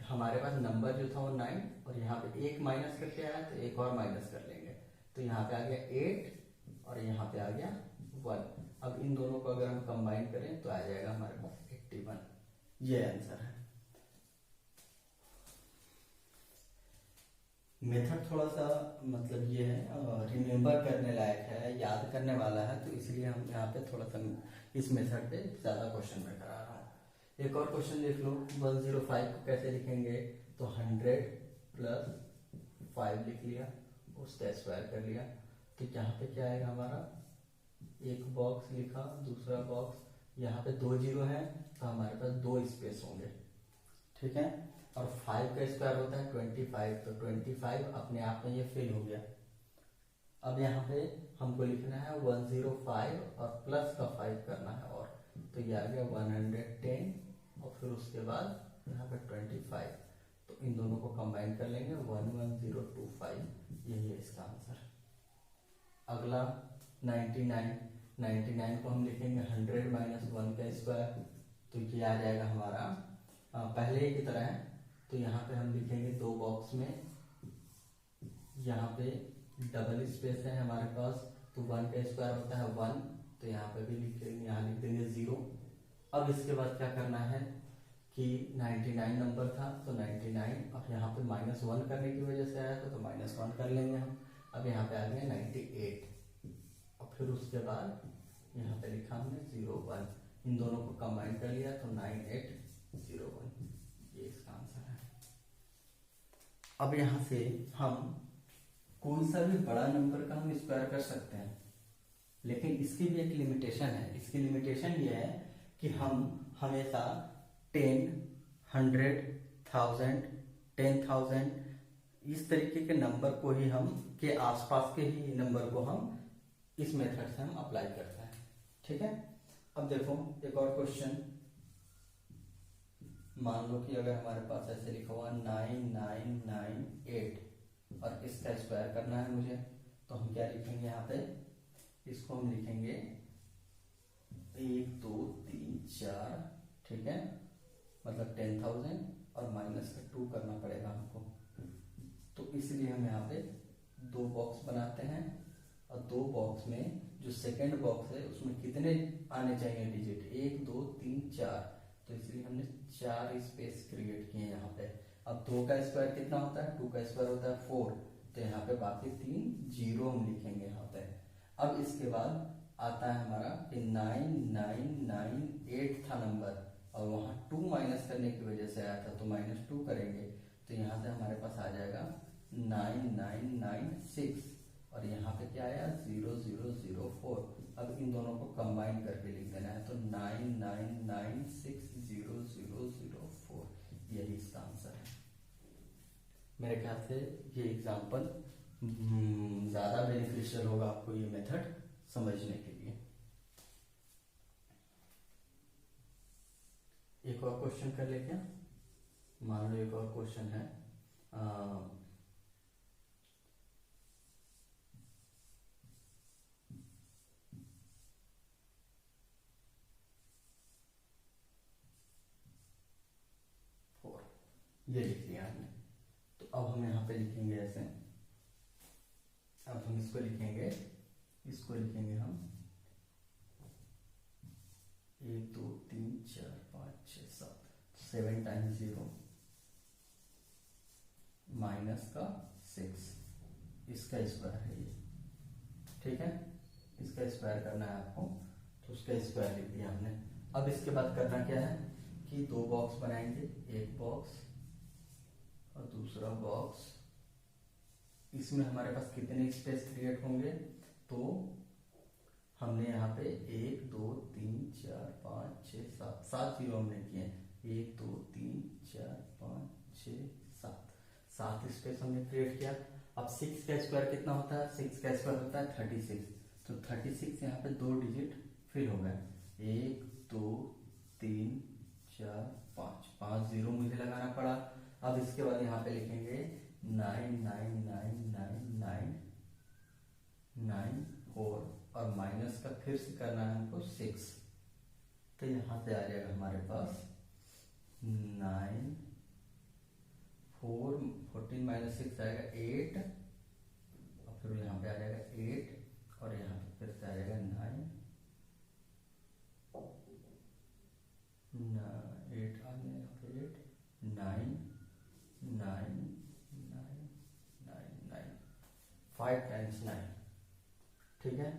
हमारे पास नंबर जो था वो 9 और यहाँ पे एक माइनस करके आया तो एक और माइनस कर लेंगे, तो यहाँ पे आ गया 8 और यहाँ पे आ गया 1। अब इन दोनों को अगर हम कंबाइन करें तो आ जाएगा हमारे पास 81। ये आंसर है। मेथड थोड़ा सा मतलब ये है रिमेम्बर करने लायक है, याद करने वाला है, तो इसलिए हम यहाँ पे थोड़ा सा इस मेथड पे ज़्यादा क्वेश्चन में करा रहा हूँ। एक और क्वेश्चन देख लो, 105 को कैसे लिखेंगे, तो 100 + 5 लिख लिया, उसका स्क्वायर कर लिया, तो यहाँ पे क्या आएगा हमारा, एक बॉक्स लिखा, दूसरा बॉक्स, यहाँ पे 2 जीरो है तो हमारे पास 2 स्पेस होंगे, ठीक है। और 5 का स्क्वायर होता है 25, तो 25 अपने आप में ये फिल हो गया। अब यहाँ पे हमको लिखना है 105 और प्लस का 5 करना है, और तो ये आ गया 110 और फिर उसके बाद यहाँ पे 25, तो इन दोनों को कंबाइन कर लेंगे 11025, यही है इसका आंसर। अगला 99 को हम लिखेंगे 100 - 1 का स्क्वायर, तो ये आ जाएगा हमारा पहले की तरह है, तो यहाँ पे हम लिखेंगे 2 बॉक्स में, यहाँ पे डबल स्पेस है हमारे पास, तो 1 का स्क्वायर होता है 1, तो यहाँ पे भी लिखेंगे, यहाँ लिख देंगे 0। अब इसके बाद क्या करना है कि 99 नंबर था तो 99, अब यहाँ पे -1 करने की वजह से आया था तो -1 कर लेंगे हम। अब यहाँ पे आ गया 98 और फिर उसके बाद यहाँ पे लिखा हमने 01, इन दोनों को कंबाइन कर लिया तो 9801, ये इसका आंसर है। अब यहाँ से हम कोई सा भी बड़ा नंबर का हम स्क्वायर कर सकते हैं, लेकिन इसकी भी एक लिमिटेशन है। इसकी लिमिटेशन ये है कि हम हमेशा 10, 100, 1000, 10,000 इस तरीके के नंबर को ही हम के आसपास के ही नंबर को हम इस मेथड से हम अप्लाई करते हैं, ठीक है। अब देखो एक और क्वेश्चन, मान लो कि अगर हमारे पास ऐसे लिखा हुआ 9998 और इसका स्क्वायर करना है मुझे, तो हम क्या लिखेंगे यहाँ पे, इसको हम लिखेंगे 1 2 3 4, ठीक है, मतलब 10,000 और माइनस का 2 करना पड़ेगा हमको, तो इसलिए हम यहाँ पे 2 बॉक्स बनाते हैं और 2 बॉक्स में जो सेकंड बॉक्स है उसमें कितने आने चाहिए डिजिट, 1 2 3 4, तो इसलिए हमने 4 स्पेस क्रिएट किए यहाँ पे। अब 2 का स्क्वायर कितना होता है, 2 का स्क्वायर होता है 4, तो यहाँ पे बाकी 3 जीरो हम लिखेंगे यहाँ पे। अब इसके बाद आता है हमारा कि 9998 था नंबर और वहाँ 2 माइनस करने की वजह से आया था तो -2 करेंगे, तो यहाँ से हमारे पास आ जाएगा 9996 और यहाँ पे क्या आया 0004। अब इन दोनों को कंबाइन करके लिख देना है, तो 99960004, यही इसका आंसर है। मेरे ख्याल से ये एग्जाम्पल ज़्यादा बेनिफिशियल होगा आपको ये मेथड समझने के लिए। एक और क्वेश्चन कर ले क्या, मान लो एक और क्वेश्चन है, ये लिख लिया हमने, तो अब हम यहाँ पे लिखेंगे ऐसे, अब हम इसको लिखेंगे हम 1 2 3 4 5 6 7, 7 टाइम्स 0 माइनस का 6, इसका स्क्वायर है ये, ठीक है, इसका स्क्वायर करना है आपको, तो उसका स्क्वायर लिख दिया हमने। अब इसके बाद करना क्या है कि 2 बॉक्स बनाएंगे, एक बॉक्स और दूसरा बॉक्स, इसमें हमारे पास कितने स्पेस क्रिएट होंगे, तो हमने यहाँ पे 1 2 3 4 5 6 7, 7 जीरो हमने किए, 1 2 3 4 5 6 7, 7 स्पेस हमने क्रिएट किया। अब 6 का स्क्वायर कितना होता है, 6 का स्क्वायर होता है 36, तो 36 यहाँ पे 2 डिजिट फिल हो गए, 1 2 3 4 5, 5 जीरो मुझे लगाना पड़ा। अब इसके बाद यहाँ पे लिखेंगे 9 और माइनस का फिर से करना है हमको 6, तो यहाँ से आ जाएगा हमारे पास 9 4 14 माइनस 6 आएगा 8, और फिर यहाँ पे आ जाएगा 8 और यहाँ पे फिर से आ जाएगा 9 8 आ गया यहाँ पे 8 9 9 9 9 9 5 टाइम्स 9। ठीक है,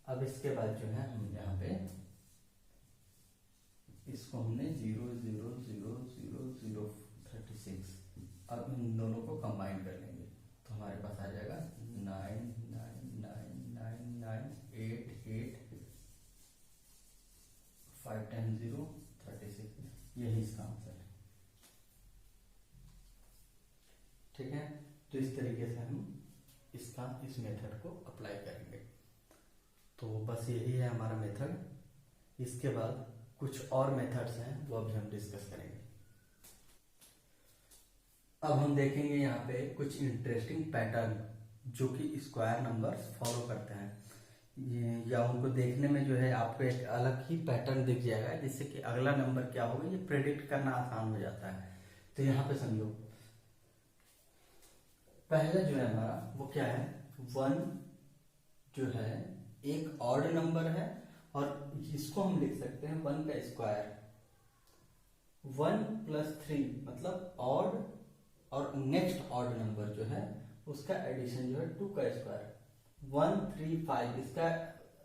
अब इसके बाद जो है हम यहाँ पे इसको हमने 0 0 0 0 0 36, अब इन दोनों को कंबाइन कर लेंगे तो हमारे पास आ जाएगा 9 9 9 9 9 8 8 5 टाइम्स 0 36, यही इसका आंसर है। ठीक है, तो इस तरीके से हम इस मेथड को अप्लाई करेंगे। तो बस यही है हमारा मेथड। इसके बाद कुछ और मेथड्स हैं वो अभी हम डिस्कस करेंगे। अब हम देखेंगे यहाँ पे कुछ इंटरेस्टिंग पैटर्न जो कि स्क्वायर नंबर्स फॉलो करते हैं, या उनको देखने में जो है आपको एक अलग ही पैटर्न दिख जाएगा, जिससे कि अगला नंबर क्या होगा ये प्रेडिक्ट करना आसान हो जाता है। तो यहाँ पे समझो पहला जो है हमारा वो क्या है, 1 जो है एक ऑड नंबर है और इसको हम लिख सकते हैं 1 का स्क्वायर। 1 + 3 मतलब ऑड और नेक्स्ट ऑड नंबर जो है उसका एडिशन जो है 2 का स्क्वायर। 1 3 5 इसका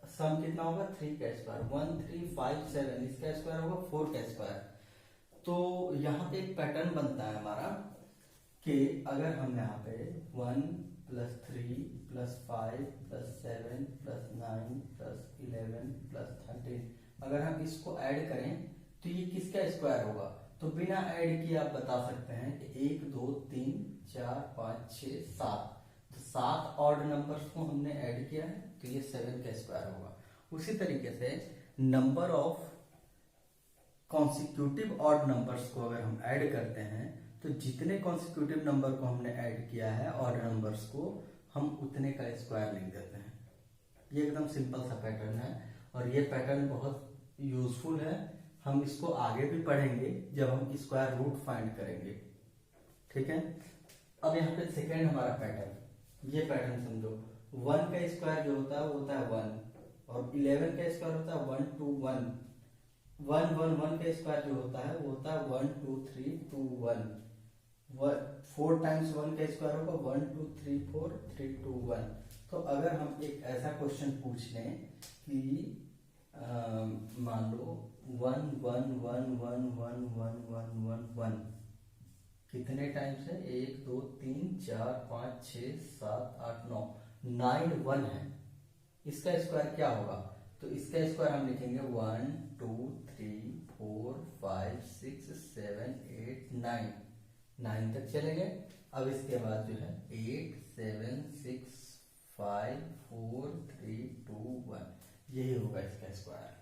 सम कितना होगा 3 का स्क्वायर। 1 3 5 7 इसका स्क्वायर होगा 4 का स्क्वायर। तो यहाँ पे एक पैटर्न बनता है हमारा कि अगर हम यहाँ पे 1 + 3 + 5 + 7 + 9 + 11 + 13 अगर हम इसको ऐड करें तो ये किसका स्क्वायर होगा। तो बिना ऐड किए आप बता सकते हैं कि 1 2 3 4 5 6 7, तो 7 ऑड नंबर्स को हमने ऐड किया है तो ये 7 का स्क्वायर होगा। उसी तरीके से number of consecutive odd numbers को अगर हम ऐड करते हैं तो जितने कॉन्सिक्यूटिव नंबर को हमने ऐड किया है ऑड नंबर्स को, हम उतने का स्क्वायर लिख देते हैं। ये एकदम सिंपल सा पैटर्न है और ये पैटर्न बहुत यूजफुल है। हम इसको आगे भी पढ़ेंगे जब हम स्क्वायर रूट फाइंड करेंगे। ठीक है, अब यहाँ पे सेकेंड हमारा पैटर्न, ये पैटर्न समझो। 1 का स्क्वायर जो होता है वो होता है 1 और 11 का स्क्वायर होता है 1 2 1। 1 1 1 का स्क्वायर जो होता है वो होता है 1 2 3 2 1। 4 टाइम्स 1 का स्क्वायर होगा 1 2 3 4 3 2 1। तो अगर हम एक ऐसा क्वेश्चन पूछ लें कि मान लो 1 1 1 1 1 1 1 1 1 कितने टाइम्स है 1 2 3 4 5 6 7 8 9 9 1 है, इसका स्क्वायर क्या होगा। तो इसका स्क्वायर हम लिखेंगे 1 2 3 4 5 6 7 8 9 9 तक चले गए। अब इसके बाद जो है 8 7 6 5 4 3 2 1 यही होगा इसका स्क्वायर।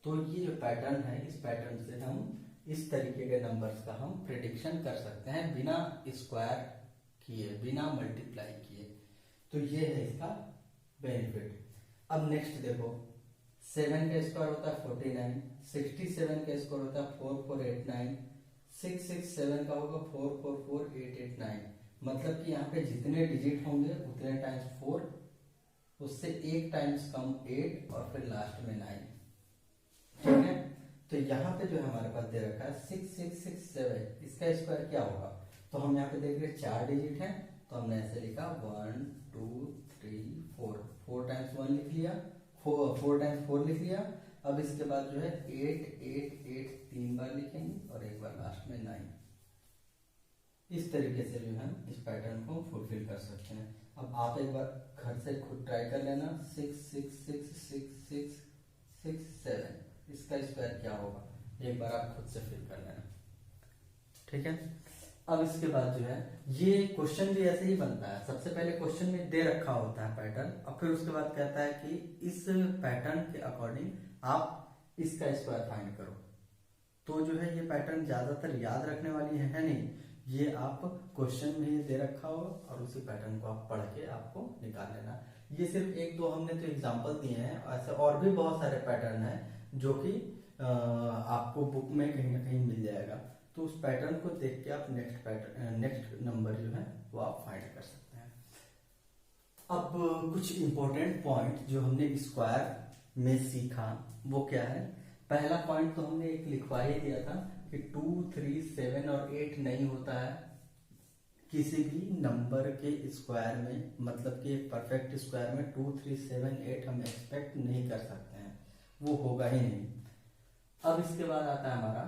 तो ये जो पैटर्न है इस पैटर्न से हम इस तरीके के नंबर्स का हम प्रेडिक्शन कर सकते हैं बिना स्क्वायर किए, बिना मल्टीप्लाई किए। तो ये है इसका बेनिफिट। अब नेक्स्ट देखो 7 का स्क्वायर होता है 49, 67 का स्क्वायर होता है 4489, 667 का होगा 444889। मतलब कि यहाँ पे जितने डिजिट होंगे उतने टाइम्स 4, उससे एक टाइम्स कम 8 और फिर लास्ट में 9। ठीक है, तो यहाँ पे जो हमारे पास दे रखा है 6667, इसका स्क्वायर क्या होगा। तो हम यहाँ पे देख रहे 4 डिजिट है तो हमने ऐसे लिखा 1 2 3 4, 4 टाइम्स 1 लिख लिया, 4 टाइम्स 4 लिख लिया। अब इसके बाद जो है 8 8 8 3 बार लिखेंगे और एक बार लास्ट में 9। इस तरीके से जो है इस पैटर्न को फुलफिल कर सकते हैं। अब आप एक बार घर से खुद ट्राई कर लेना 6 6 6 6 6 6 7 इसका स्क्वायर क्या होगा, एक बार आप खुद से फिल कर लेना। ठीक है, अब इसके बाद जो है ये क्वेश्चन भी ऐसे ही बनता है। सबसे पहले क्वेश्चन में दे रखा होता है पैटर्न और फिर उसके बाद कहता है कि इस पैटर्न के अकॉर्डिंग आप इसका स्क्वायर फाइंड करो। तो जो है ये पैटर्न ज्यादातर याद रखने वाली है नहीं, ये आप क्वेश्चन में ही दे रखा होगा और उसी पैटर्न को आप पढ़ के आपको निकाल लेना। ये सिर्फ एक दो हमने तो एग्जांपल दिए हैं, ऐसे और भी बहुत सारे पैटर्न हैं जो कि आपको बुक में कहीं ना कहीं मिल जाएगा। तो उस पैटर्न को देख के आप नेक्स्ट नंबर जो है वो आप फाइंड कर सकते हैं। अब कुछ इंपॉर्टेंट पॉइंट जो हमने स्क्वायर में सीखा वो क्या है। पहला पॉइंट तो हमने एक लिखवा ही दिया था कि 2, 3, 7 और 8 नहीं होता है किसी भी नंबर के स्क्वायर में, मतलब कि एक परफेक्ट स्क्वायर में 2, 3, 7, 8 हम एक्सपेक्ट नहीं कर सकते हैं, वो होगा ही नहीं। अब इसके बाद आता है हमारा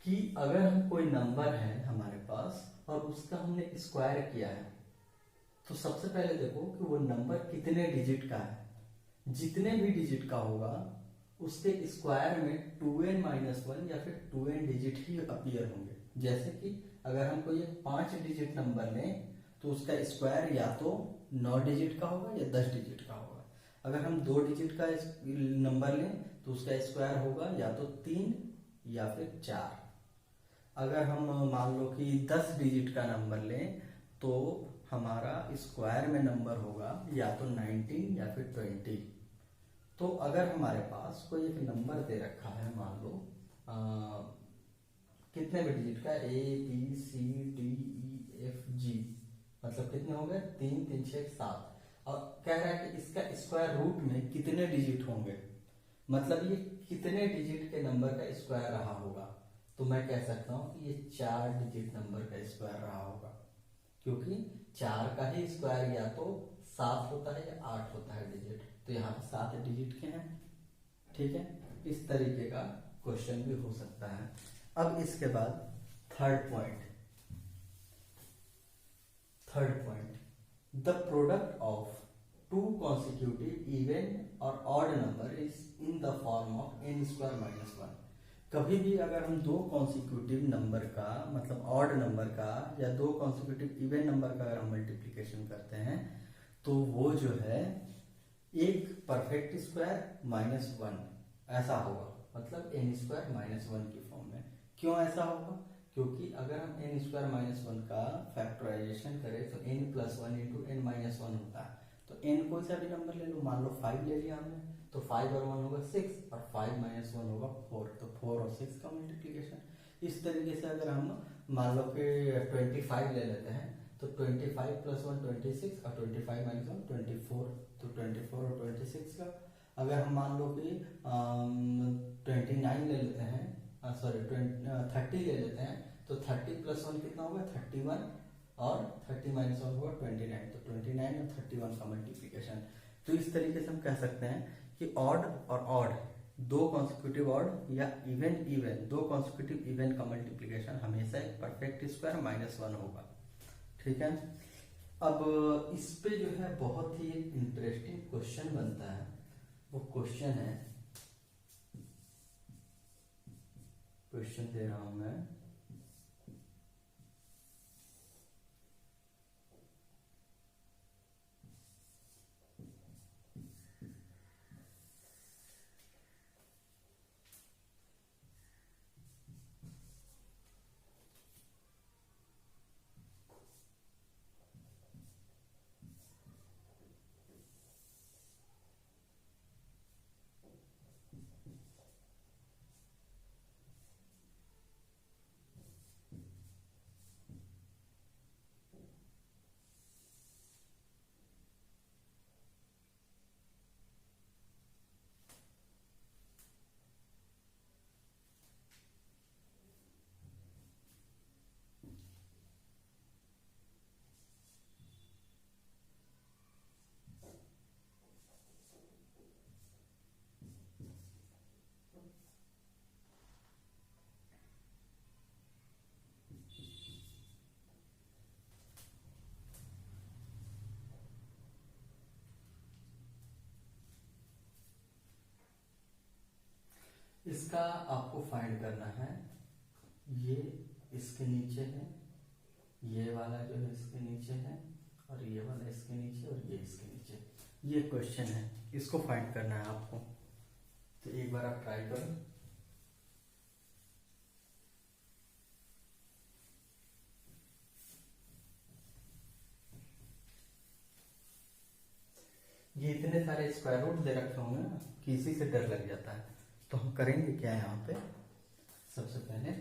कि अगर हम कोई नंबर है हमारे पास और उसका हमने स्क्वायर किया है, तो सबसे पहले देखो कि वो नंबर कितने डिजिट का है। जितने भी डिजिट का होगा उसके स्क्वायर में 2n-1 या फिर 2n डिजिट ही अपीयर होंगे। जैसे कि अगर हम कोई 5 डिजिट नंबर लें तो उसका स्क्वायर या तो 9 डिजिट का होगा या 10 डिजिट का होगा। अगर हम 2 डिजिट का नंबर लें तो उसका स्क्वायर होगा या तो 3 या फिर 4। अगर हम मान लो कि 10 डिजिट का नंबर लें तो हमारा स्क्वायर में नंबर होगा या तो 19 या फिर 20। तो अगर हमारे पास कोई एक नंबर दे रखा है, मान लो कितने भी डिजिट का, ABCDEFG, मतलब कितने हो गए, 3, 3, 6, 7, और कह रहा है कि इसका स्क्वायर रूट में कितने डिजिट होंगे, मतलब ये कितने डिजिट के नंबर का स्क्वायर रहा होगा। तो मैं कह सकता हूँ कि ये 4 डिजिट नंबर का स्क्वायर रहा होगा, क्योंकि 4 का ही स्क्वायर या तो 7 होता है या 8 होता है डिजिट। तो यहाँ पे 7 डिजिट के हैं, ठीक है। इस तरीके का क्वेश्चन भी हो सकता है। अब इसके बाद third point, the product of 2 consecutive even और odd number is in the form of n²-1। कभी भी अगर हम 2 कॉन्सिक्यूटिव नंबर का, मतलब ऑड नंबर का या 2 कॉन्सिक्यूटिव इवन नंबर का अगर हम मल्टीप्लीकेशन करते हैं तो वो जो है एक परफेक्ट स्क्वायर -1 ऐसा होगा, मतलब n²-1 की फॉर्म में। क्यों ऐसा होगा? क्योंकि अगर हम n²-1 का फैक्टराइजेशन करें तो n+1 × n-1 होता है। तो n कोई सा भी नंबर ले लो, मान लो 5 ले लिया हमने, तो 5 और 1 होगा 6 और 5 - 1 होगा 4, तो 4 और 6 का मल्टीप्लीकेशन। इस तरीके से अगर हम मान लो कि 25 ले लेते हैं तो 25 + 1 26 और 25 - 1 24, तो 24 और 26 का। अगर हम मान लो कि 29 ले लेते हैं, सॉरी 30 ले लेते हैं, तो 30 + 1 कितना होगा 31 और 30 - 1 होगा 29, तो 29 और 31 का मल्टीप्लीकेशन। तो इस तरीके से हम कह सकते हैं कि ऑड और ऑड, 2 कॉन्सिक्यूटिव ऑड या इवन 2 कॉन्सिक्यूटिव इवन का मल्टीप्लीकेशन हमेशा एक परफेक्ट स्क्वायर -1 होगा, ठीक है। अब इस पे जो है बहुत ही इंटरेस्टिंग क्वेश्चन बनता है। वो क्वेश्चन है, क्वेश्चन दे रहा हूं मैं, इसका आपको फाइंड करना है। ये इसके नीचे है, ये वाला जो है इसके नीचे है, और ये वाला इसके नीचे, और ये इसके नीचे। ये क्वेश्चन है, इसको फाइंड करना है आपको। तो एक बार आप ट्राई करो। ये इतने सारे स्क्वायर रूट दे रखे होंगे ना कि इसी से डर लग जाता है। तो हम करेंगे क्या यहाँ पे, सबसे पहले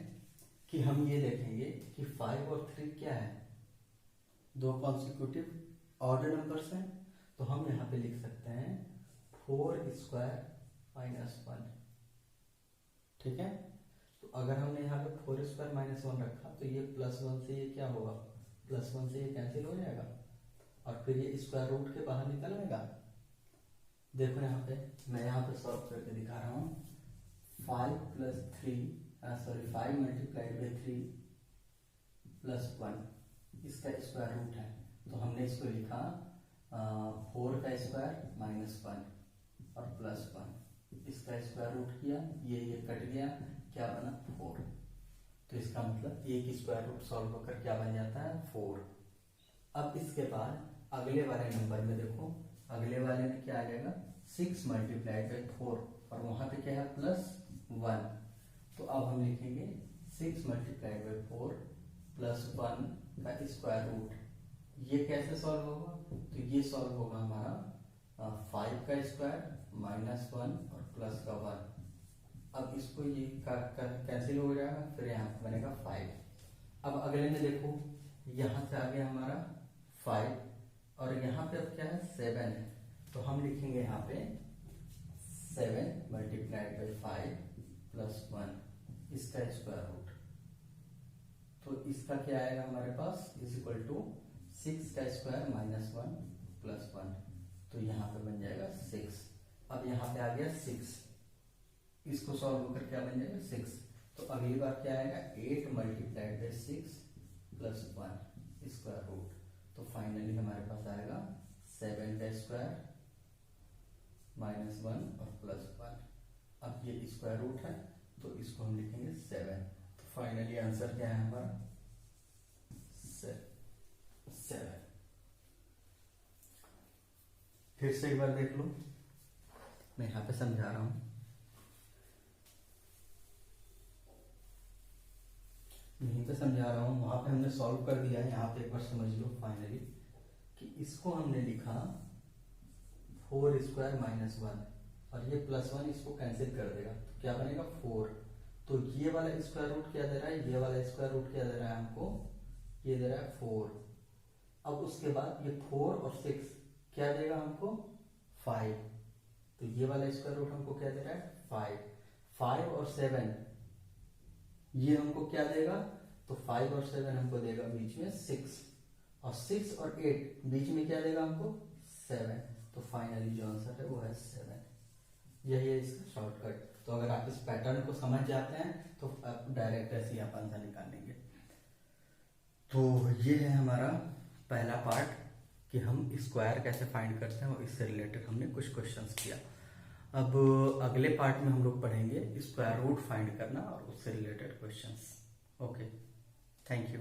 कि हम ये देखेंगे कि 5 और 3 क्या है, दो कॉन्सिक्यूटिव ऑड नंबर्स हैं। तो हम यहाँ पे लिख सकते हैं 4 स्क्वायर माइनस 1। ठीक है, तो अगर हमने यहाँ पे 4 स्क्वायर माइनस 1 रखा तो ये +1 से ये क्या होगा, +1 से ये कैंसिल हो जाएगा और फिर ये स्क्वायर रूट के बाहर निकल आएगा। देखो यहाँ पे मैं यहाँ पे सॉल्व करके दिखा रहा हूँ। 5 + 3 5 मल्टीप्लाइड बाई 3 + 1 इसका स्क्वायर रूट है। तो हमने इसको लिखा 4 का स्क्वायर माइनस 1 और +1 इसका स्क्वायर रूट किया, ये कट गया, क्या बना 4। तो इसका मतलब एक स्क्वायर रूट सॉल्व होकर क्या बन जाता है 4। अब इसके बाद अगले वाले नंबर में देखो, अगले वाले में क्या आ जाएगा 6 मल्टीप्लाइड बाई 4 और वहां पे क्या है +1। तो अब हम लिखेंगे 6 मल्टीप्लाइड बाई 4 +1 का स्क्वायर रूट। ये कैसे सॉल्व होगा, तो ये सॉल्व होगा हमारा 5 का स्क्वायर माइनस 1 और प्लस का 1। अब इसको ये कैंसिल हो जाएगा, फिर यहाँ पे बनेगा 5। अब अगले में देखो यहाँ से आ गया हमारा 5 और यहाँ पे अब क्या है 7 है। तो हम लिखेंगे यहाँ पे 7 मल्टीप्लाइड बाई 5 + 1 इसका स्क्वायर रूट। तो इसका क्या आएगा हमारे पास = 6 का स्क्वायर माइनस 1 + 1। तो यहाँ पे बन जाएगा 6। अब यहाँ पे आ गया 6, इसको सॉल्व होकर क्या बन जाएगा 6। तो अगली बार क्या आएगा 8 मल्टीप्लाइड बाई 6 + 1 स्क्वायर रूट। तो फाइनली हमारे पास आएगा 7 का स्क्वायर माइनस 1 और +1। अब ये स्क्वायर रूट है तो इसको हम लिखेंगे 7। तो फाइनली आंसर क्या है हमारा 7। फिर से एक बार देख लो, मैं यहाँ पे समझा रहा हूँ। यहीं पे समझा रहा हूँ, वहां पे हमने सॉल्व कर दिया है। यहाँ पे एक बार समझ लो फाइनली कि इसको हमने लिखा 4 स्क्वायर माइनस 1 और ये +1 इसको कैंसिल कर देगा तो क्या बनेगा 4। तो ये वाला स्क्वायर रूट क्या दे रहा है, ये वाला स्क्वायर रूट क्या दे रहा है हमको, ये दे रहा है 4। अब उसके बाद ये 4 और 6 क्या देगा हमको 5। तो ये वाला स्क्वायर रूट हमको क्या दे रहा है 5 और 7 ये हमको क्या देगा, तो 5 और 7 हमको देगा बीच में 6 और 6 और 8 बीच में क्या देगा हमको 7। तो फाइनली जो आंसर है वो है 7। यही है इसका शॉर्टकट। तो अगर आप इस पैटर्न को समझ जाते हैं तो आप डायरेक्ट ऐसे ही आप आंसर निकाल लेंगे। तो ये है हमारा पहला पार्ट कि हम स्क्वायर कैसे फाइंड करते हैं और इससे रिलेटेड हमने कुछ क्वेश्चंस किया। अब अगले पार्ट में हम लोग पढ़ेंगे स्क्वायर रूट फाइंड करना और उससे related questions. Okay, thank you.